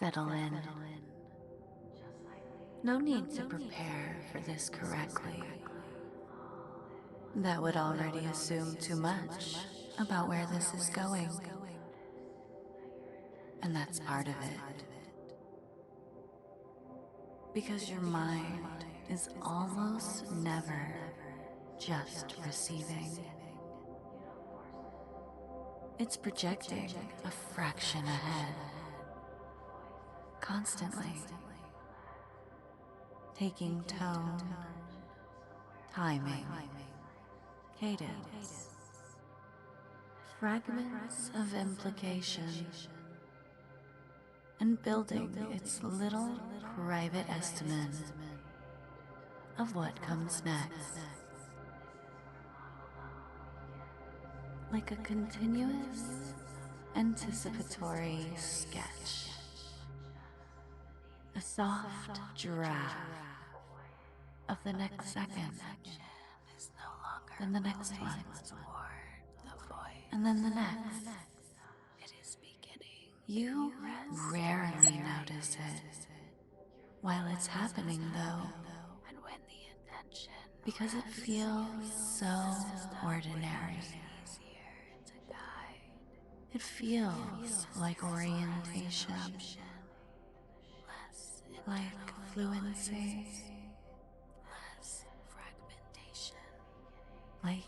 Settle in. No need to prepare for this correctly. That would already assume too much about where this is going. And that's part of it. Because your mind is almost never just receiving. It's projecting a fraction ahead, constantly, taking tone, timing, cadence, fragments of implication, and building its little private estimate of what comes next. Like a continuous anticipatory sketch, a soft draft of the next second, then the next one, and then the next. You rarely notice it while it's happening, though, because it feels so ordinary. It feels like orientation, like fluency, like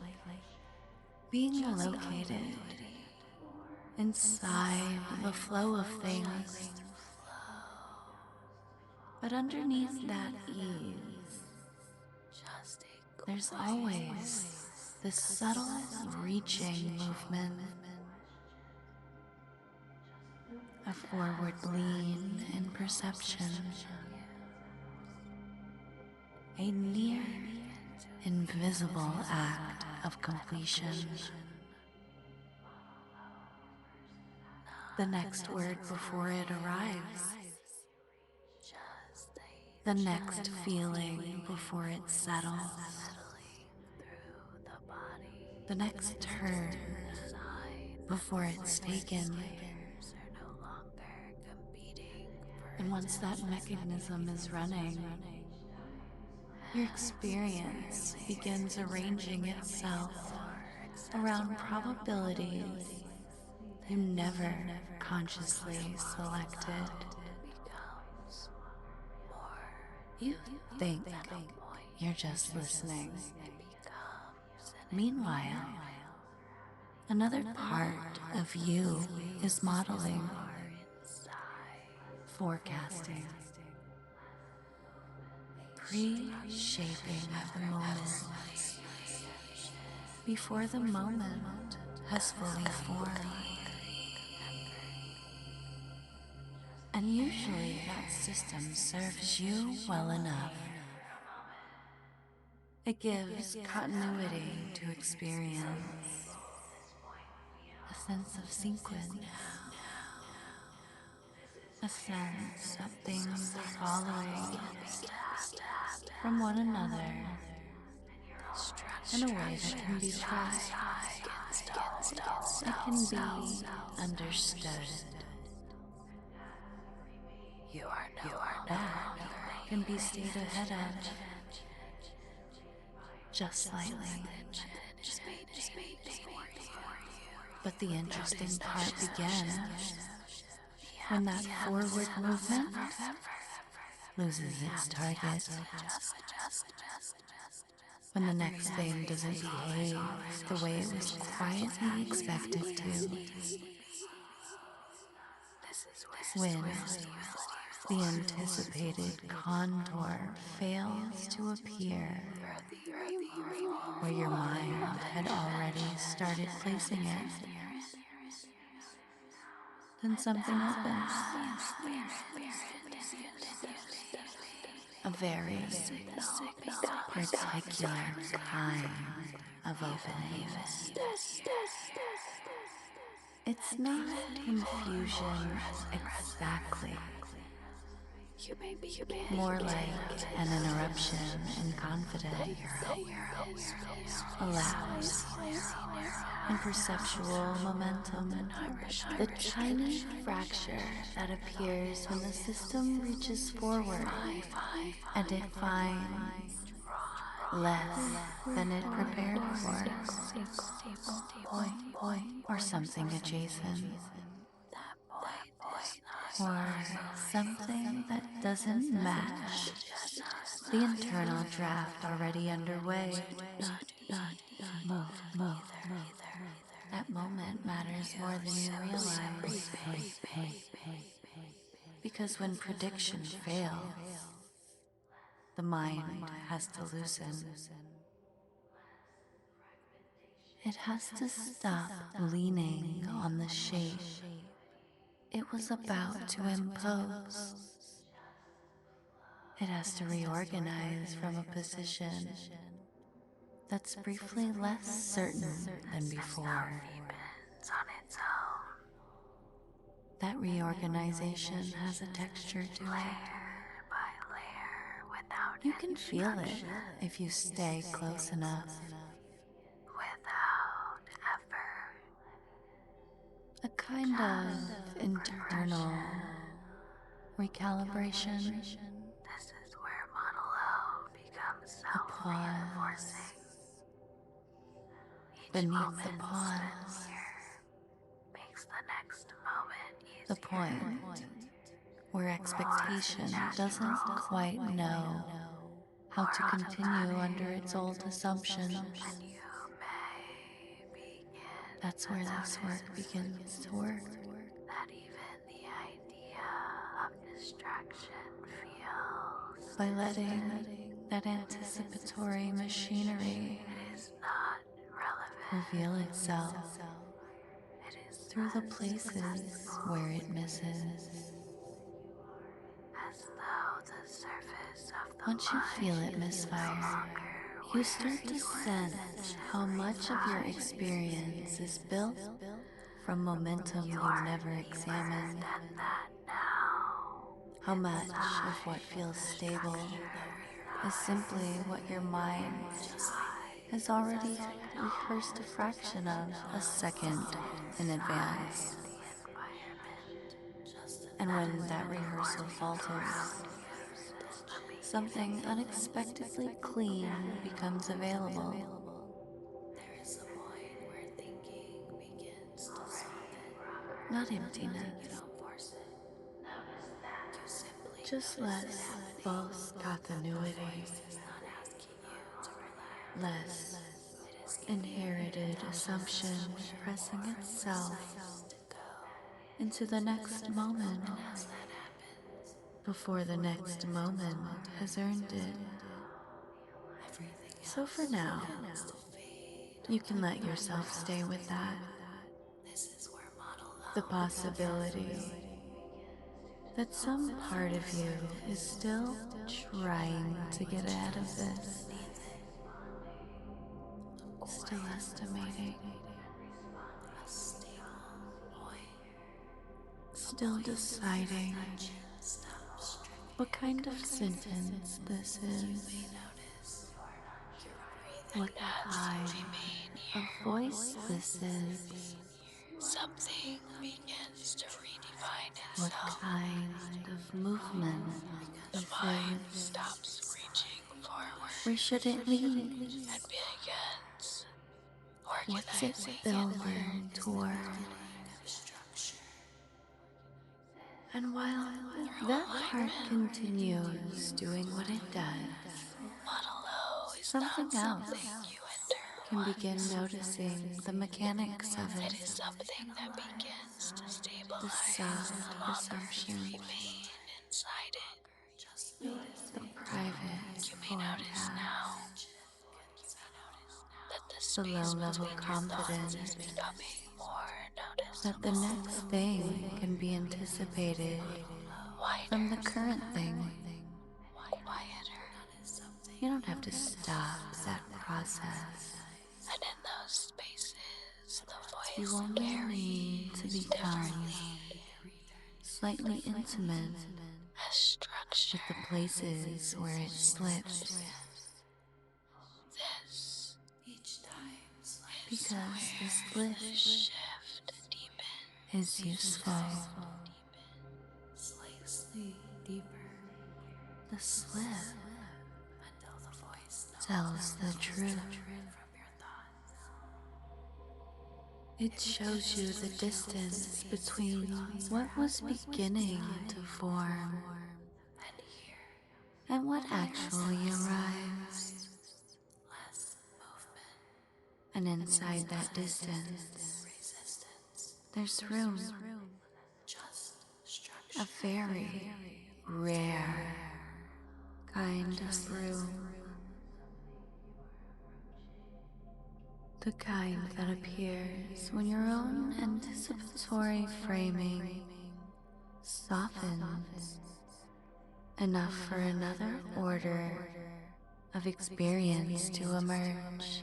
being located inside the flow of things. But underneath that ease, there's always this subtle reaching movement, a forward lean in perception, a near invisible act of completion. The next word before it arrives, the next feeling before it settles, the next turn before it's taken. And once that mechanism is running, your experience begins arranging itself around probabilities you never consciously selected. You think you're just listening. Meanwhile, another part of you is modeling, forecasting, pre-shaping the moment before the moment has fully formed. And usually that system serves you well enough. It gives continuity to experience, a sense of sequence, a sense of things following from one another in a way that can be tracked, it can be understood. That can be stayed ahead of, just slightly. But the interesting part begins when that forward movement loses its target. When the next thing doesn't behave the way it was quietly expected to. When the anticipated contour fails to appear where your mind had already started placing it, then something opens. A very particular kind of opening. It's not confusion exactly. more like an interruption in confidence, a lapse in perceptual momentum, the tiny fracture that appears when the system reaches forward and it finds less than it prepared for, or something adjacent, or something that doesn't match the internal draft already underway. Move. That moment matters more than you realize. Because when prediction fails, the mind has to loosen. It has to stop leaning on the shape it was about to impose. It has to reorganize from a position that's briefly less certain than before. That reorganization has a texture to it. You can feel it if you stay close enough. A kind of internal recalibration. A pause beneath the pause. The point where expectation doesn't quite know how to continue under its old assumptions. That's where this work begins to work. By letting that anticipatory machinery reveal itself through the places where it misses. Once you feel it misfire, you start to sense how much of your experience is built from momentum you never examined. How much of what feels stable is simply what your mind has already rehearsed a fraction of a second in advance. And when that rehearsal falters, something unexpectedly clean becomes available. Not emptiness, just less false continuity, less inherited assumption pressing itself into the next moment before the next moment has earned it. So for now, you can let yourself stay with that. The possibility that some part of you is still trying to get ahead of this, still estimating, still deciding what kind of sentence this is, what kind of voice this is, Something begins to redefine what itself. kind of movement The this mind is. stops reaching forward Where should it lead? and begins What's it organizing building toward? And while that part continues doing what it does, monologue is something not else something you enter can once. begin noticing the mechanics of It it. is something that begins to The stabilize, soft no longer assumption, remain inside it. the private You may notice forecast, now that the the space low-level between your thoughts is confidence becoming more that the noticeable, next thing can be anticipated from the wider, current thing. quieter, You don't have to stop that process. and in those spaces the You voice only need carries to become differently slightly intimate as structure with the places where it slips, This because the slip shift deepen, is useful. slightly deeper The slip until the voice tells the truth. from your thoughts. It shows you the distance between what was beginning to form And here, and what actually arrives. less movement, And inside that distance, resistance, there's room, just structure. a very rare kind of room. The kind that appears when your own anticipatory framing softens enough for another order of experience to emerge.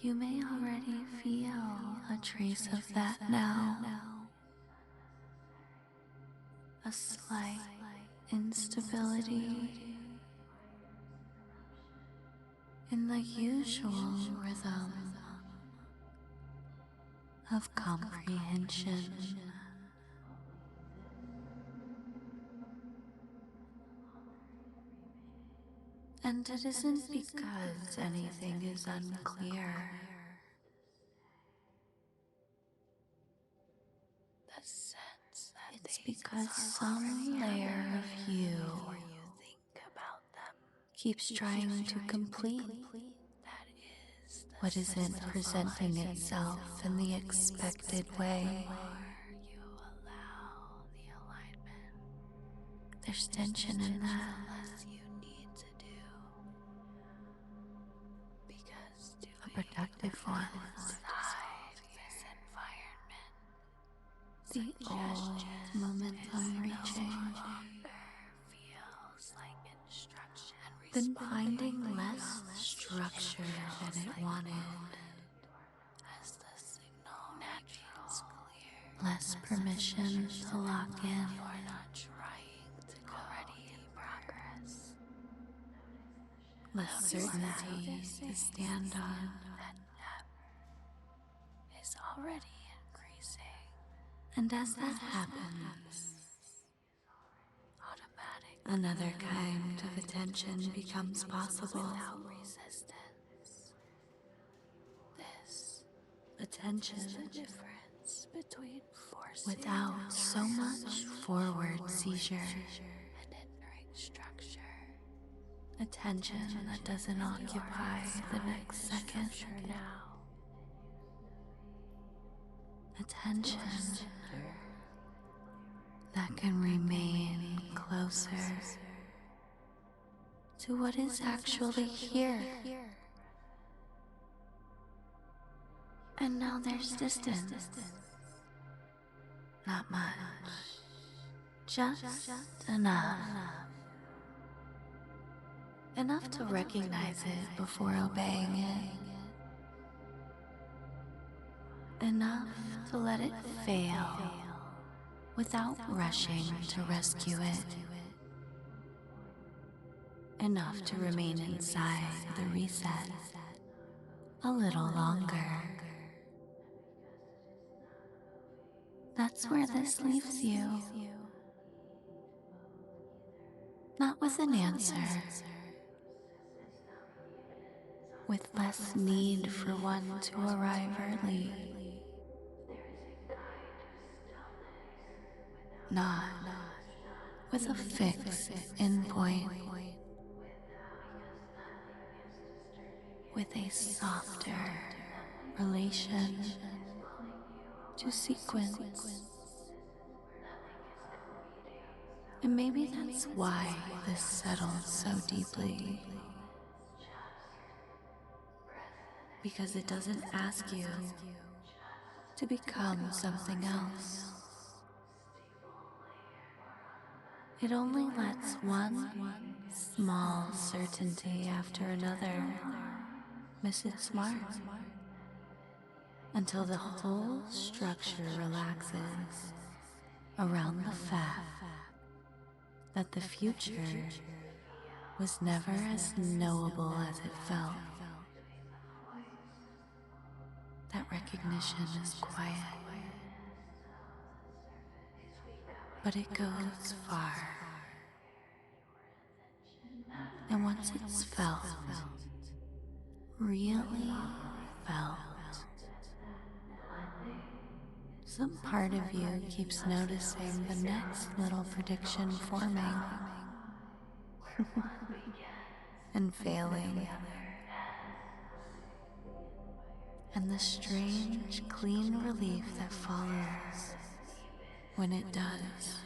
You may already feel a trace of that now. A slight instability in the usual rhythm of comprehension. And it isn't because anything is unclear. The sense that It's because some layer of you think about them, keeps trying to complete that is the what isn't presenting itself in the expected way. you allow the alignment. There's tension in that. Less you need to do, because A productive one. inside this environment, The old momentum reaching. feels like instruction and Then finding less structure than it wanted. as the signal remains clear. Less permission to lock in. You're not trying to go in progress. Less certainty to stand on. That depth is already increasing. And as that happens, Automatic another kind of attention becomes possible. without resistance. This Attention is the difference between forcing without so much forward seizure. and entering structure. Attention that doesn't occupy the next second. Now, Attention that can remain closer to what is actually here. And now there's distance. Not much. Just enough. Enough to recognize it before obeying it. Enough to let it fail without rushing to rescue it. Enough to remain inside the reset a little longer. That's where this leaves you. Not with an answer, with less need for one to arrive early. Not with a fixed endpoint, with a softer relation to sequence. And maybe that's why this settled so deeply. Because it doesn't ask you to become something else. It only lets one small certainty after another miss its mark until the whole structure relaxes around the fact that the future was never as knowable as it felt. That recognition is quiet, but it goes far. And once it's felt, really felt, some part of you keeps noticing the next little prediction forming and failing, and the strange, clean relief that follows when it does.